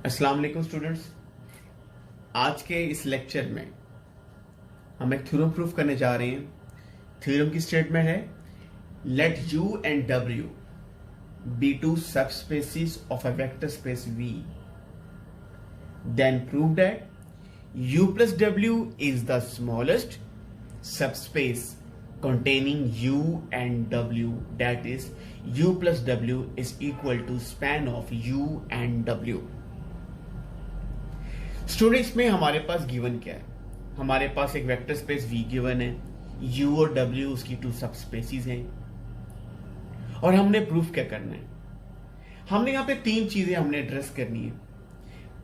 अस्सलाम वालेकुम स्टूडेंट्स। आज के इस लेक्चर में हम एक थ्योरम प्रूफ करने जा रहे हैं। थ्योरम की स्टेटमेंट है, late u and w be two subspaces of a vector space V, then prove that u plus w is the smallest subspace containing u and w, that is u plus w is equal to span of u and w। Students में हमारे पास given क्या है? हमारे पास एक vector space V given है, U और W उसकी to सब स्पेसीज हैं, और हमने प्रूफ क्या करना है? हमने यहां पे तीन चीजें हमने एड्रेस करनी है।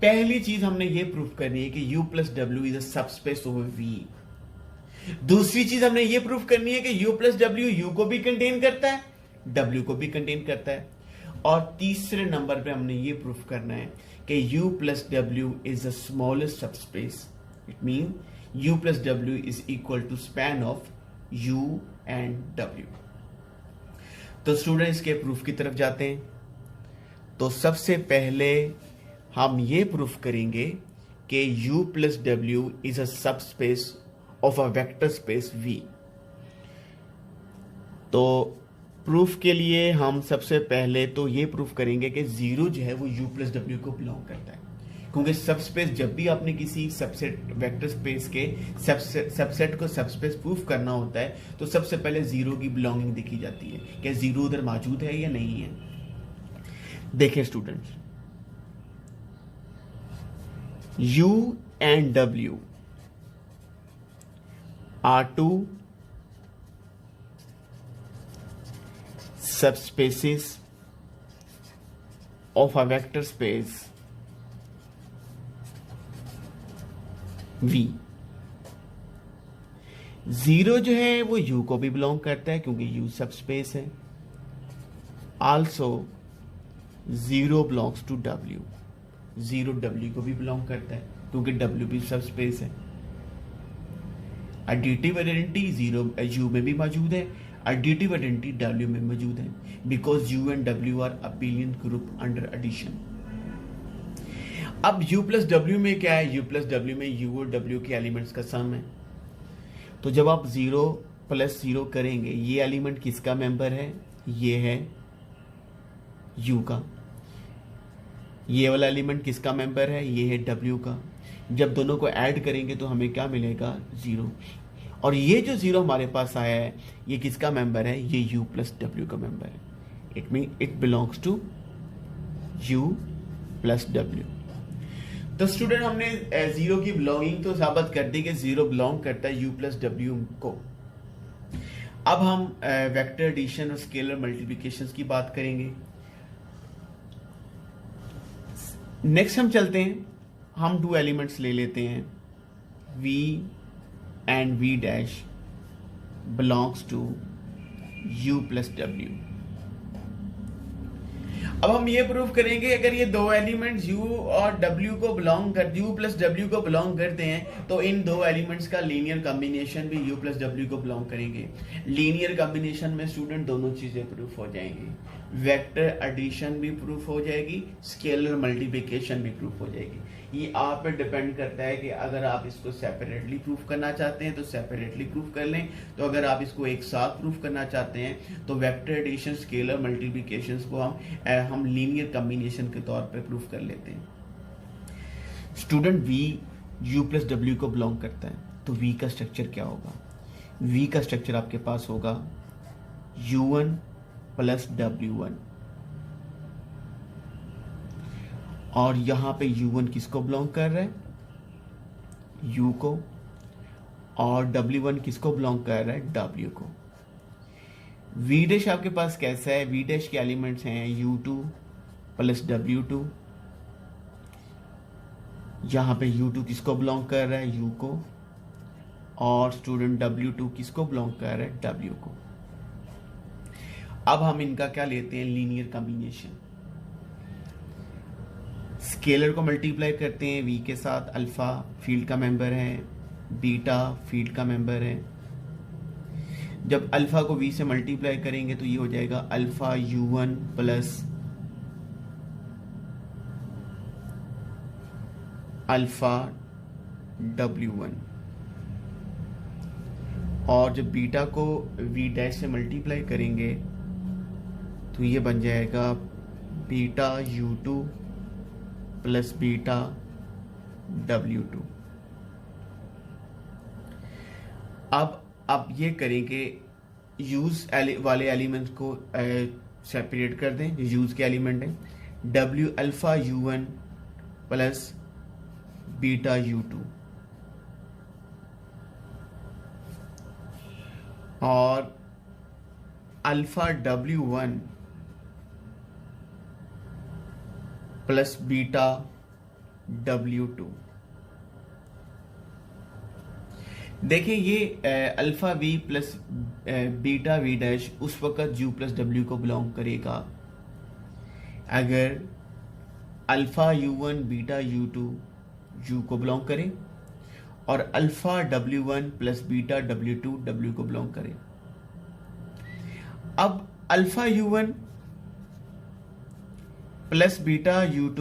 पहली चीज हमने ये प्रूफ करनी है कि U plus W is a सब स्पेस ओवर V। दूसरी चीज हमने ये प्रूफ करनी है कि U प्लस डब्ल्यू U को भी कंटेन करता है, W को भी कंटेन करता है। और तीसरे नंबर पे हमने ये प्रूफ करना है कि U plus W is the smallest subspace. It means U plus W is equal to span of U and W. तो स्टूडेंट इसके प्रूफ की तरफ जाते हैं। तो सबसे पहले हम ये प्रूफ करेंगे कि U plus W is a subspace of a vector space V। तो प्रूफ के लिए हम सबसे पहले तो ये प्रूफ करेंगे कि जीरो जो है वो U प्लस डब्ल्यू को बिलोंग करता है, क्योंकि सबस्पेस जब भी आपने किसी सबसेट वेक्टर स्पेस के सबसेट को सबस्पेस प्रूफ करना होता है तो सबसे पहले जीरो की बिलोंगिंग देखी जाती है, क्या जीरो उधर मौजूद है या नहीं है। देखें students, U and W are two subspaces of a vector space V। Zero जो है वो U को भी बिलोंग करता है क्योंकि U सबस्पेस है। Also zero belongs to W, zero W को भी बिलोंग करता है क्योंकि W भी सबस्पेस है। एडिटिव आइडेंटिटी जीरो U में भी मौजूद है, एडिटिव आइडेंटिटी W में मौजूद है, because U and W are abelian group under addition. अब U प्लस W में क्या है? U प्लस W में U और W के एलिमेंट्स का सम है। तो जब आप जीरो प्लस जीरो करेंगे, ये एलिमेंट किसका मेंबर है? ये है U का। ये वाला एलिमेंट किसका मेंबर है? ये है W का। जब दोनों को ऐड करेंगे तो हमें क्या मिलेगा? जीरो। और ये जो जीरो हमारे पास आया है ये किसका मेंबर है? ये U प्लस डब्ल्यू का मेंबर है। It mean it belongs to U plus W. तो स्टूडेंट हमने जीरो की बिलोंगिंग तो साबित कर दी कि जीरो बिलोंग करता है U प्लस डब्ल्यू को। अब हम वेक्टर एडिशन और स्केलर मल्टीप्लिकेशन की बात करेंगे। नेक्स्ट हम चलते हैं, हम टू एलिमेंट्स ले लेते हैं, V and V dash belongs to U plus W। अब हम ये प्रूफ करेंगे अगर ये दो एलिमेंट्स U और W को बिलोंग कर U प्लस W को बिलोंग करते हैं तो इन दो एलिमेंट्स का लीनियर कॉम्बिनेशन भी U प्लस W को बिलोंग करेंगे। लीनियर कॉम्बिनेशन में स्टूडेंट दोनों चीजें प्रूफ हो जाएंगी, वेक्टर एडिशन भी प्रूफ हो जाएगी, स्केलर मल्टीप्लिकेशन भी प्रूफ हो जाएगी। ये आप पे डिपेंड करता है कि अगर आप इसको सेपरेटली प्रूफ करना चाहते हैं तो सेपरेटली प्रूफ कर लें, तो अगर आप इसको एक साथ प्रूफ करना चाहते हैं तो वेक्टर एडिशन स्केलर मल्टीप्लिकेशन को हम लीनियर कॉम्बिनेशन के तौर पे प्रूफ कर लेते हैं। Student V U plus W को बिलोंग करता है तो V का स्ट्रक्चर क्या होगा? V का स्ट्रक्चर आपके पास होगा U1 प्लस W1, और यहां पे U1 किसको बिलोंग कर रहा है? U को। और W1 किसको बिलोंग कर रहा है? W को। V डैश आपके पास कैसा है? V डैश के एलिमेंट्स हैं U2 प्लस W2। यहां पे U2 किसको बिलोंग कर रहा है? U को। और स्टूडेंट W2 किसको बिलोंग कर रहा है? W को। अब हम इनका क्या लेते हैं? Linear combination. स्केलर को मल्टीप्लाई करते हैं V के साथ, अल्फा फील्ड का मेंबर है, बीटा फील्ड का मेंबर है। जब अल्फा को V से मल्टीप्लाई करेंगे तो ये हो जाएगा alpha U1 plus alpha W1, और जब बीटा को V डैश से मल्टीप्लाई करेंगे तो ये बन जाएगा beta U2 plus beta W2। अब ये करेंगे, यूज वाले एलिमेंट्स को सेपरेट कर दें, जो यूज के एलिमेंट हैं, W alpha U1 plus beta U2, और alpha W1 plus beta W2। देखिए ये alpha V plus beta V dash उस वक्त U प्लस W को बिलोंग करेगा अगर alpha U1 beta U2 U को बिलोंग करे और alpha W1 plus beta W2 W को बिलोंग करे। अब alpha U1 plus beta U2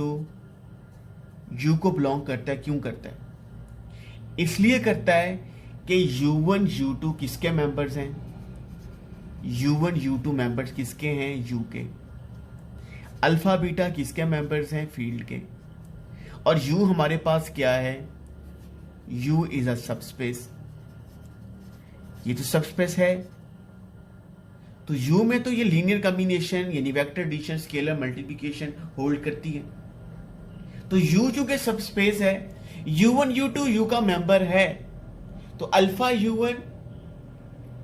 U को बिलोंग करता है। क्यों करता है? इसलिए करता है कि U1 U2 किसके मेंबर्स हैं? U1 U2 मेंबर्स किसके हैं? U के। अल्फा बीटा किसके मेंबर्स हैं? फील्ड के। और U हमारे पास क्या है? U is a subspace. ये तो सबस्पेस है, तो U में तो ये लीनियर कॉम्बिनेशन यानी vector addition, scalar multiplication hold करती है। तो U चूंकि सबस्पेस है, U1 U2 U का मेंबर है, तो alpha U1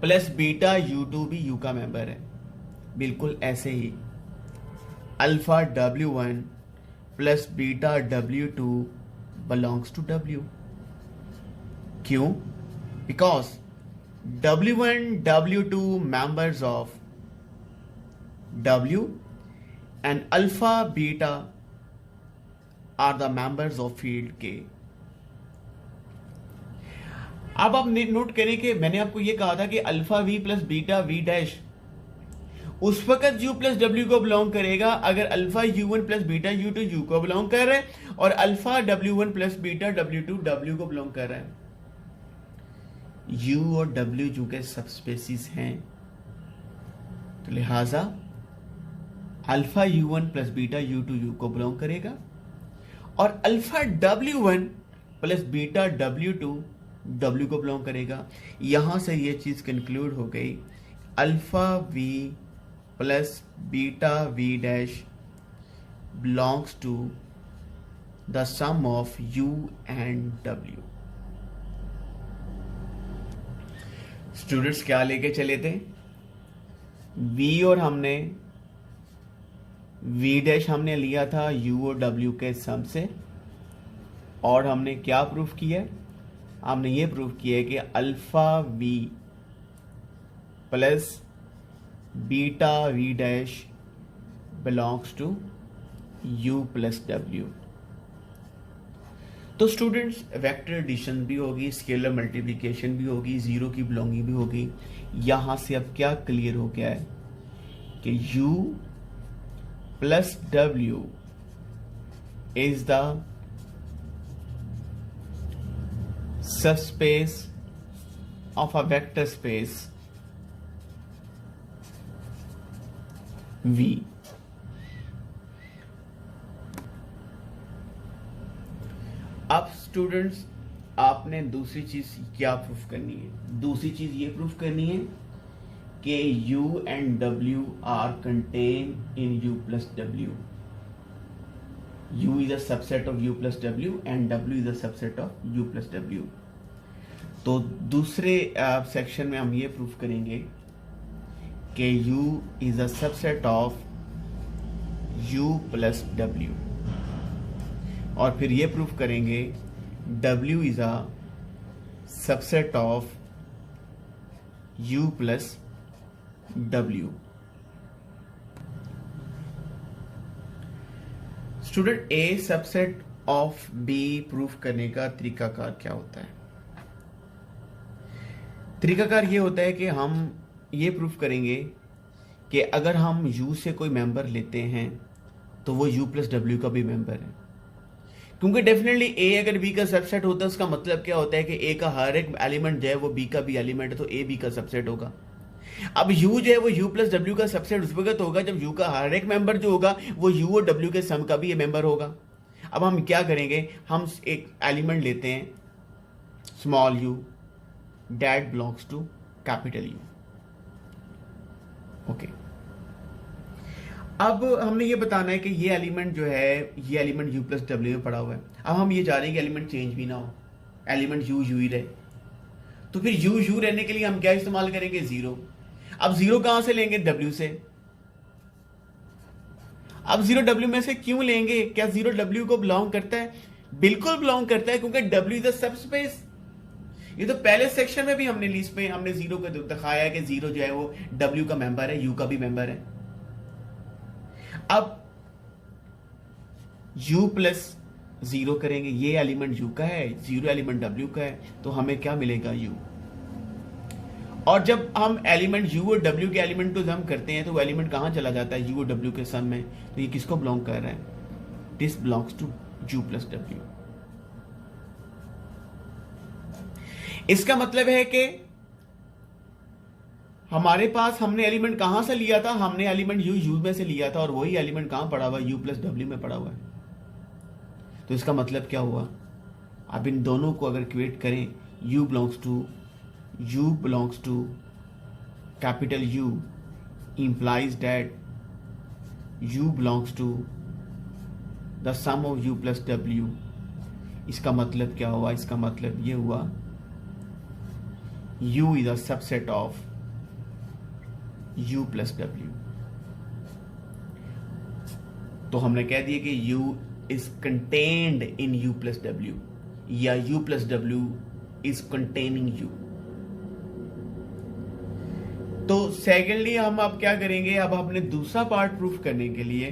plus beta U2 भी U का मेंबर है। बिल्कुल ऐसे ही alpha W1 plus beta W2 belongs to W। क्यों? Because W1 W2 members of W and alpha beta are the members of field K। अब आप नोट करें कि मैंने आपको यह कहा था कि alpha V plus beta V dash उस वक्त U प्लस W को बिलोंग करेगा अगर alpha U1 plus beta U2 U को बिलोंग कर रहा है और alpha W1 plus beta W2 W को बिलोंग कर रहा है। U और W जो के सबस्पेसीज हैं, तो लिहाजा alpha U1 plus beta U2 U को बिलोंग करेगा और alpha W1 plus beta W2 W को बिलोंग करेगा। यहां से ये चीज कंक्लूड हो गई, alpha V plus beta V dash belongs to the sum of U and W। Students क्या लेके चले थे? V और हमने V डैश हमने लिया था U और W के सम से, और हमने क्या प्रूफ किया है? हमने ये प्रूफ किया है कि alpha V plus beta V dash belongs to U plus W। तो स्टूडेंट्स वेक्टर एडिशन भी होगी, स्केलर मल्टीप्लिकेशन भी होगी, जीरो की बिलोंगिंग भी होगी। यहां से अब क्या क्लियर हो गया है कि U plus W is the subspace of a vector space V। अब स्टूडेंट्स आपने दूसरी चीज क्या प्रूफ करनी है? दूसरी चीज ये प्रूफ करनी है कि U and W are contain in U plus W। U is a subset of U plus W and W is a subset of U plus W। तो दूसरे सेक्शन में हम ये प्रूफ करेंगे कि U is a subset of U plus W, और फिर ये प्रूफ करेंगे W is a subset of U plus W। Student A subset of B proof करने का तरीकाकार क्या होता है? तरीकाकार ये होता है कि हम ये प्रूफ करेंगे कि अगर हम U से कोई मेंबर लेते हैं तो वो U प्लस W का भी मेंबर है, क्योंकि डेफिनेटली ए अगर बी का सबसेट होता है उसका मतलब क्या होता है कि ए का हर एक एलिमेंट जो है वो बी का भी एलिमेंट है, तो ए बी का सबसेट होगा। अब यू जो है वो यू प्लस डब्ल्यू का सबसेट उस वक्त होगा जब यू का हर एक मेंबर जो होगा वो यू और डब्ल्यू के सम का भी ये मेंबर होगा। अब हम क्या करेंगे, हम एक एलिमेंट लेते हैं small U that belongs to capital U. Okay, अब हमने ये बताना है कि ये एलिमेंट जो है ये एलिमेंट यू प्लस डब्ल्यू में पड़ा हुआ है। अब हम ये जा रहे हैं कि एलिमेंट चेंज भी ना हो, एलिमेंट यू ही रहे। तो फिर यू रहने के लिए हम क्या इस्तेमाल करेंगे, जीरो। अब जीरो कहां से लेंगे, डब्ल्यू से। अब जीरो डब्ल्यू में से क्यों लेंगे, क्या जीरो डब्ल्यू को बिलोंग करता है, बिल्कुल बिलोंग करता है, क्योंकि W is the sub space. ये तो पहले सेक्शन में भी हमने लिस्ट में हमने जीरो को दिखाया कि जीरो जो है वो डब्ल्यू का मेंबर है, यू का भी मेंबर है। अब u प्लस जीरो करेंगे, ये एलिमेंट u का है, जीरो एलिमेंट w का है, तो हमें क्या मिलेगा, u। और जब हम एलिमेंट u और w के एलिमेंट को जम करते हैं तो वो एलिमेंट कहां चला जाता है, u और w के सम में। तो ये किसको बिलोंग कर रहा है, this belongs to u plus w। इसका मतलब है कि हमारे पास हमने एलिमेंट कहां से लिया था, हमने एलिमेंट यू में से लिया था, और वही एलिमेंट कहां पड़ा हुआ है, यू प्लस डब्ल्यू में पड़ा हुआ है। तो इसका मतलब क्या हुआ, अब इन दोनों को अगर इक्वेट करें, u belongs to capital U implies that u belongs to the sum of u plus w। इसका मतलब क्या हुआ, इसका मतलब ये हुआ u is a subset of u plus W. तो हमने कह दिया कि u is contained in u plus W, या u plus W is containing u। तो सेकेंडली हम अब क्या करेंगे, अब अपने दूसरा पार्ट प्रूफ करने के लिए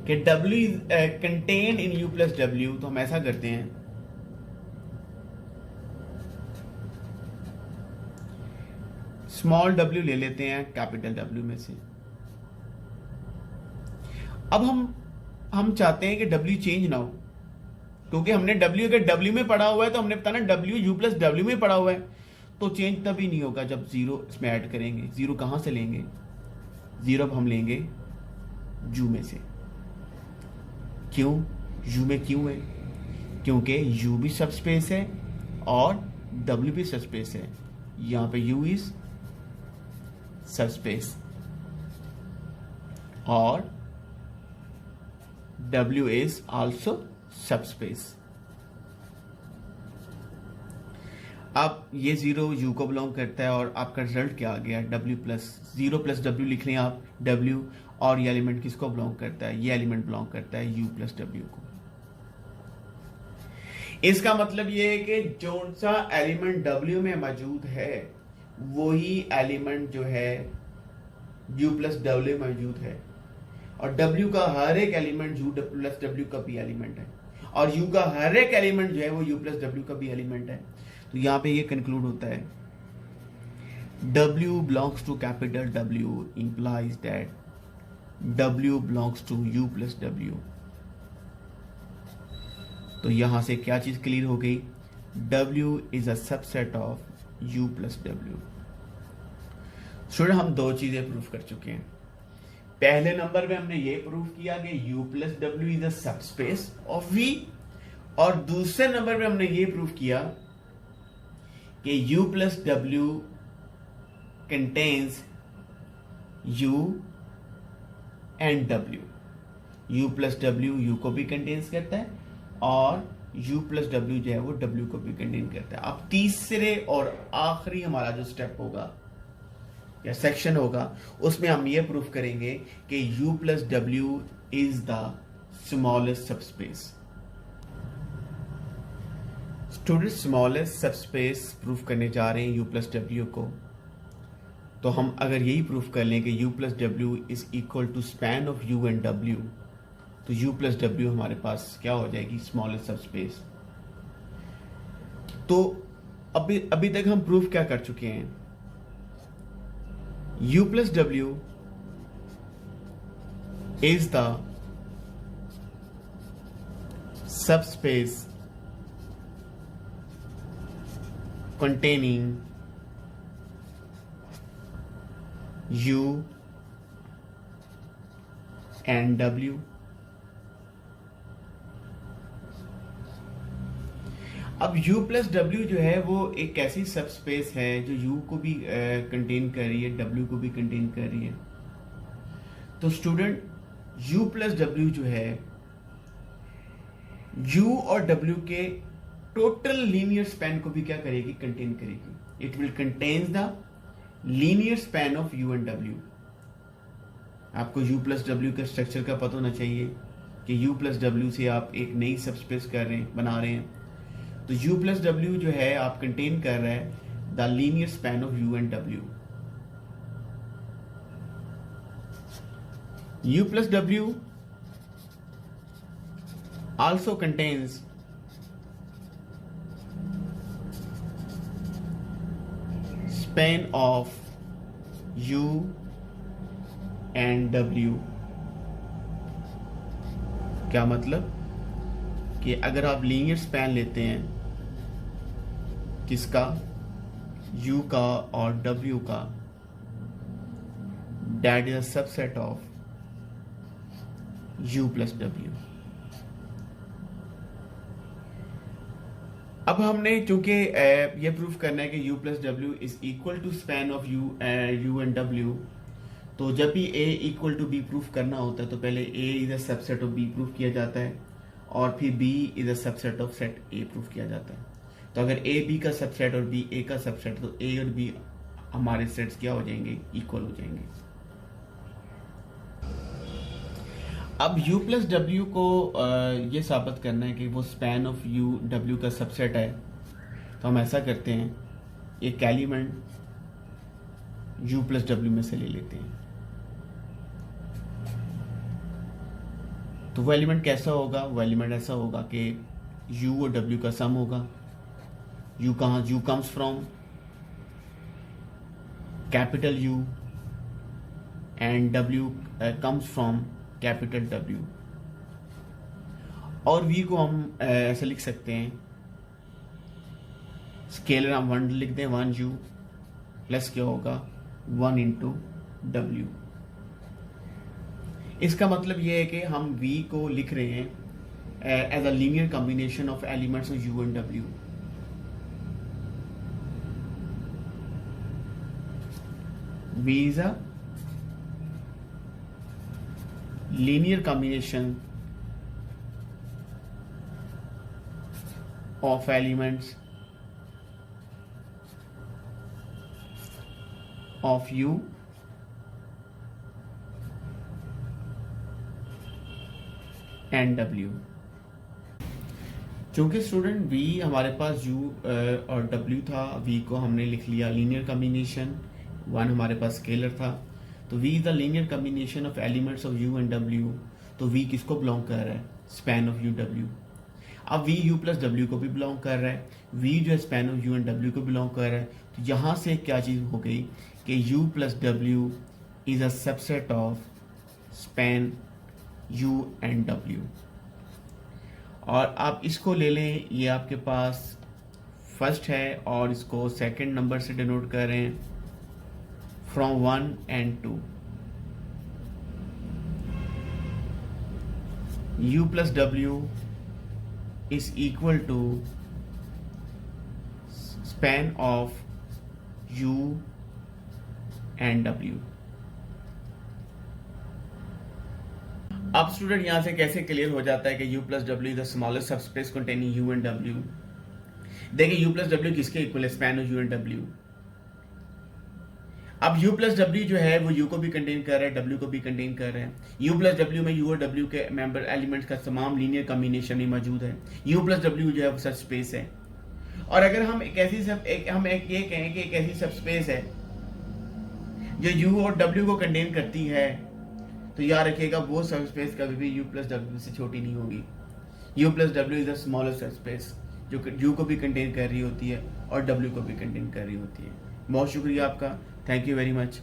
कि w is contained in u plus W, तो हम ऐसा करते हैं, स्मॉल w ले लेते हैं कैपिटल W में से। अब हम चाहते हैं कि w चेंज ना हो, क्योंकि हमने w अगर w में पड़ा हुआ है तो हमने बताना w u प्लस w में पड़ा हुआ है, तो चेंज तभी नहीं होगा जब जीरो इसमें ऐड करेंगे। जीरो कहां से लेंगे, जीरो अब हम लेंगे u में से। क्यों, u में क्यों है, क्योंकि u भी सब स्पेस है और w भी सब स्पेस है। यहां पे u इज सबस्पेस और W is also subspace। अब ये जीरो U को बिलोंग करता है और आपका रिजल्ट क्या आ गया, W plus zero plus W लिख लें आप, W, और ये एलिमेंट किसको बिलोंग करता है, ये एलिमेंट बिलोंग करता है U प्लस W को। इसका मतलब ये है कि जो सा एलिमेंट W में मौजूद है वही एलिमेंट जो है u प्लस डब्ल्यू मौजूद है, और w का हर एक एलिमेंट u प्लस डब्ल्यू का भी एलिमेंट है, और u का हर एक एलिमेंट जो है वो u प्लस डब्ल्यू का भी एलिमेंट है। तो यहां पे ये कंक्लूड होता है w belongs to capital W implies that w belongs to u plus W. तो यहां से क्या चीज क्लियर हो गई, w is a subset of u plus W. Student हम दो चीजें प्रूफ कर चुके हैं। पहले नंबर में हमने ये प्रूफ किया कि u plus W is a subspace of v, और दूसरे नंबर में हमने ये प्रूफ किया कि u plus W contains u and w। u plus W u को भी कंटेन्स करता है और u प्लस डब्ल्यू जो है वो w को भी कंटेन करता है। अब तीसरे और आखिरी हमारा जो स्टेप होगा या सेक्शन होगा उसमें हम ये प्रूफ करेंगे कि u plus W is the smallest subspace. Student smallest subspace proof करने जा रहे हैं u प्लस डब्ल्यू को, तो हम अगर यही प्रूफ कर लें कि u plus W is equal to span of u and w, तो u प्लस डब्ल्यू हमारे पास क्या हो जाएगी, स्मॉलेस्ट सबस्पेस। तो अभी तक हम प्रूफ क्या कर चुके हैं, u plus w is the subspace containing U and W। अब U प्लस W जो है वो एक ऐसी सब स्पेस है जो U को भी कंटेन कर रही है, W को भी कंटेन कर रही है। तो स्टूडेंट U प्लस W जो है U और W के टोटल लीनियर स्पैन को भी क्या करेगी, कंटेन करेगी। It will contains the linear span of U and W। आपको U प्लस W का स्ट्रक्चर का पता होना चाहिए कि U प्लस W से आप एक नई सबस्पेस कर रहे हैं, बना रहे हैं। तो U प्लस W जो है आप कंटेन कर रहे हैं the linear span of U and W। U plus W also contains span of U and W। क्या मतलब कि अगर आप लीनियर स्पैन लेते हैं किसका, U का और W का, that is a subset of U plus W। अब हमने चूंकि ये प्रूफ करना है कि U plus W is equal to span of U and W, तो जब भी A equal to B proof करना होता है तो पहले A is a subset of B proof किया जाता है और फिर B is a subset of set A proof किया जाता है। तो अगर A B का सबसेट और B A का सबसेट, तो A और B हमारे सेट्स क्या हो जाएंगे, इक्वल हो जाएंगे। अब U प्लस W को ये साबित करना है कि वो स्पैन ऑफ U W का सबसेट है, तो हम ऐसा करते हैं, एक एलिमेंट U प्लस W में से ले लेते हैं। तो वो एलिमेंट कैसा होगा, वो एलिमेंट ऐसा होगा कि U और W का सम होगा। U कहाँ, U comes from capital U and W comes from capital W। और V को हम ऐसे लिख सकते हैं, स्केलर हम 1 लिख दें, 1U प्लस क्या होगा 1 इंटू W। इसका मतलब ये है कि हम V को लिख रहे हैं as a linear combination of elements of U and W। V is a linear combination of elements of U and W। चूंकि स्टूडेंट V हमारे पास U और W था, V को हमने लिख लिया लीनियर कॉम्बिनेशन, 1 हमारे पास स्केलर था, तो V is the linear combination of elements of U and W। तो V किसको बिलोंग कर रहा है, स्पैन ऑफ U W। अब V U प्लस W को भी बिलोंग कर रहा है, V जो है span of U and W को बिलोंग कर रहा है। तो यहाँ से क्या चीज़ हो गई कि U plus W is a subset of span U and W। और आप इसको ले लें, ये आपके पास फर्स्ट है और इसको सेकंड नंबर से डिनोट कर रहे हैं, from 1 and 2। U plus W is equal to span of U and W। अब स्टूडेंट यहां से कैसे क्लियर हो जाता है कि U plus W is the smallest subspace containing U and W। देखिए U plus W किसके इक्वल है, span of U and W। अब U प्लस W जो है वो U को भी कंटेन कर रहा है, W को भी कंटेन कर रहा है। U प्लस W में U और W के मेंबर एलिमेंट्स का तमाम लीनियर कॉम्बिनेशन ही मौजूद है। U प्लस W जो है वो सब स्पेस है। और अगर हम ये कहें कि एक ऐसी सब स्पेस है जो U और W को कंटेन करती है, तो याद रखिएगा वो सब स्पेस कभी भी U प्लस W से छोटी नहीं होगी। U plus W is the smallest सब स्पेस जो U को भी कंटेन कर रही होती है और W को भी कंटेन कर रही होती है। बहुत शुक्रिया आपका, थैंक यू वेरी मच।